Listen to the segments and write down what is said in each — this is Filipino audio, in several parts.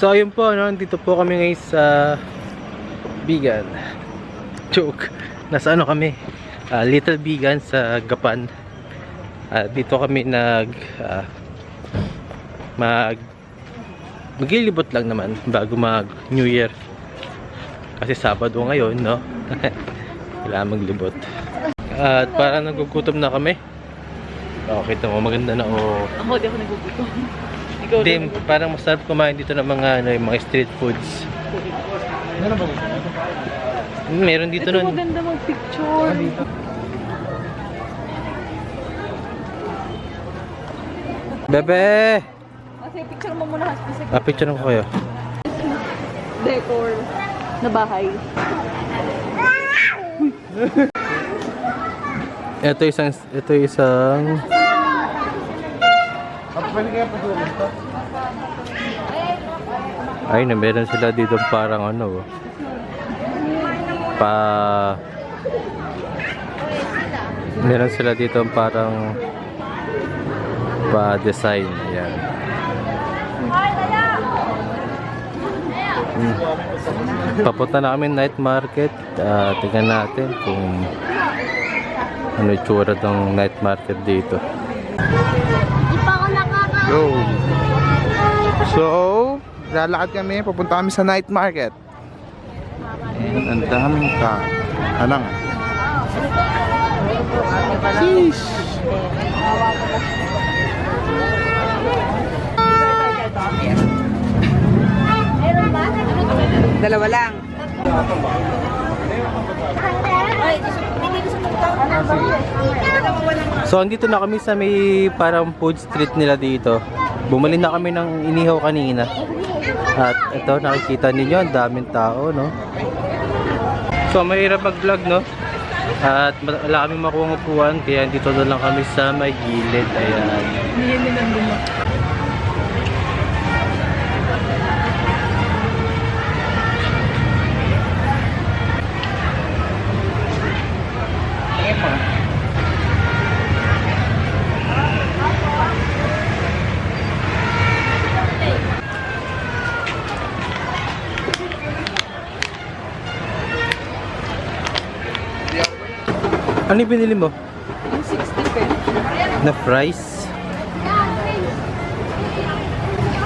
So ayun po, no, dito po kami ngayon sa Bigan. Joke. Nasa ano kami? Little Bigan sa Gapan. Dito kami maglilibot lang naman bago mag New Year. Kasi Sabado ngayon, no? Kailangan maglibot. At parang nagugutom na kami. Kita mo, maganda na Ako, di ako nagugutom. Ikaw Din, parang masarap kumain dito ng mga yung mga street foods. Meron ba? Meron dito ito nun. maganda mag-picture. Bebe! Kasi picture mo muna. Picture ko kayo. Decor na bahay. Ito isang Pwede kaya pa doon ito? ay, meron sila dito parang ano meron sila dito parang pa-design. Ayan. Papunta na kami night market. Tingnan natin kung ano yung tsura ng night market dito. Yo! So, lalakad kami, pupunta kami sa night market. And ang daming alang. Sheesh! Dalawa lang. So, andito na kami sa may parang food street nila dito. Bumili na kami ng inihaw kanina. At ito, nakikita ninyo, ang daming tao, no? So, mahirap mag-vlog, no? At wala kaming makuha ng upuan, kaya dito na lang kami sa may gilid. Ayan. Hindi yan nilang luma. Ano yung binili mo? Yung 60 pesos. Na fries?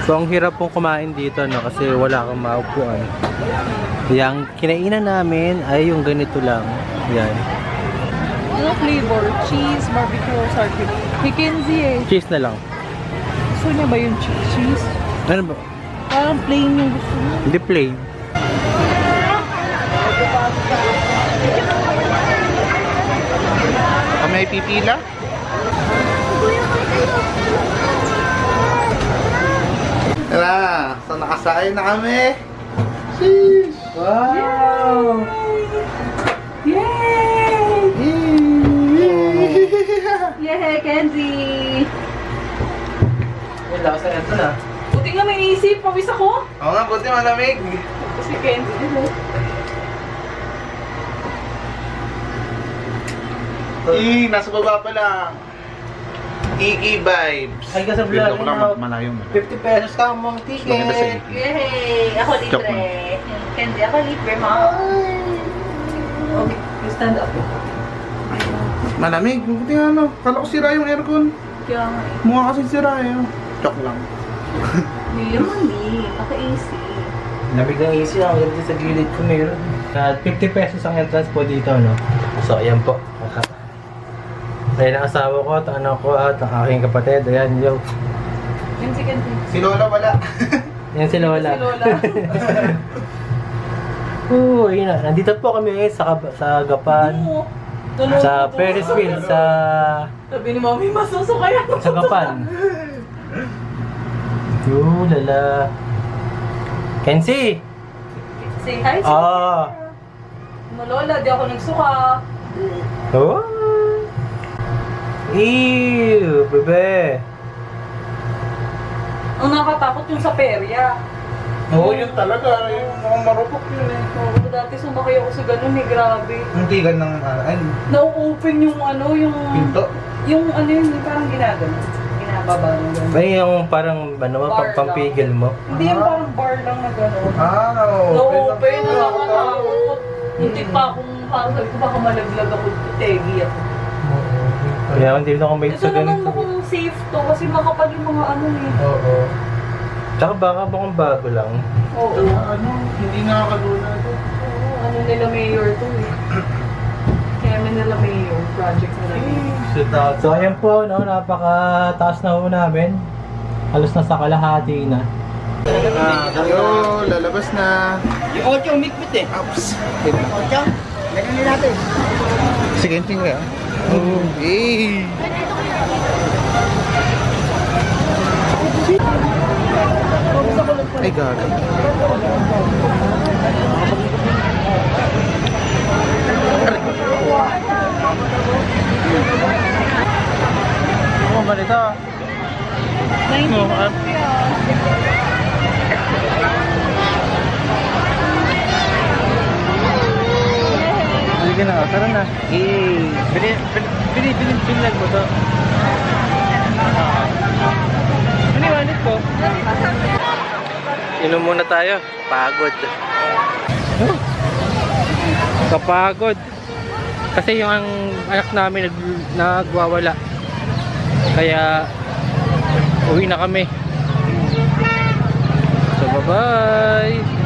So, ang hirap pong kumain dito, no? Kasi wala kang maupuan. Yang kinainan namin ay yung ganito lang. Yan. Ano flavor? Cheese, barbecue, sour cream. Mackenzie eh. Cheese na lang. Gusto niya ba yung cheese? Ano ba? Parang plain yung gusto niya. Hindi plain. Kami ay pipila. Tara, so nakasakay na kami. Sheesh! Wow! Yay! Yay, Kenzie! Wala sa ito na. Buti nga may isip. Pawis ako. Oo nga, buti malamig. Kasi Kenzie din eh. Nasa baba pa lang. Iki vibes. Ay, kasi vlog Bigla ko lang na. malayo mo. 50 pesos ka mong Maganda sa ticket. Iki. Yay! Ako Joke libre. Kenzie, ako libre, ma. Okay, you stand up. Malamig. Buti nga ano. Kala ko sira yung aircon. Kaya nga eh. Mukha kasi sira eh. Joke lang. Hindi naman eh. Paka-easy. Lamig ng easy lang. Dito sa gilid ko meron. At 50 pesos ang entrance po dito, no? So, ayan po. Ayan ang asawa ko at ang anak ko at ang aking kapatid. Ayan, yo. Yan si Kenzie. Si Lola wala. Yan sila wala. Si Lola. Ayun na. Nandito po kami ngayon sa Gapan. Oo. Sa Ferris wheel, sa Sabi ni Mami, masusukay ako. sa Gapan. Lala. Kenzie! Say hi. Lola, di ako nagsuka. Oh! Ew! Bebe! Ang nakatakot yung sa perya. Oo, yun talaga. Yung mga marupok yun eh. Oo, dati sumakay ako sa ganun eh, grabe. Hindi ganang, ay, Na-open yung ano, yung... pinto. Yung ano yun, parang ginagano. baba. May yung parang ano, Bar pampigil mo. Hindi yung parang bar lang na gano'n. Open No, nakakatakot. Hindi pa akong sabi ko baka malaglag ako, tegi ako. Kaya hindi na ako may Ito sa naman ganito. mukhang safe to kasi makapal yung mga ano eh. Oo. Tsaka baka bang bago lang. Oo. Ano, hindi nakakalula ito. Oo, ano nila mayor to eh. Kaya nila mayor, project nila mayor. So ayan po, no, napakataas na ho namin. Halos nasa kalahati na. Yo, lalabas na. Yung 8 umikbit eh. Ups. 8? Ganyan din natin. Sige, tingnan. Oh, hey. Ay, gaga. Ano ba nito? 19 Sige na, tara na. Binlag mo to. Ano yung wallet ko? Inom muna tayo. Pagod. Kapagod. Kasi yung anak namin nagwawala. Kaya uwi na kami. So bye-bye.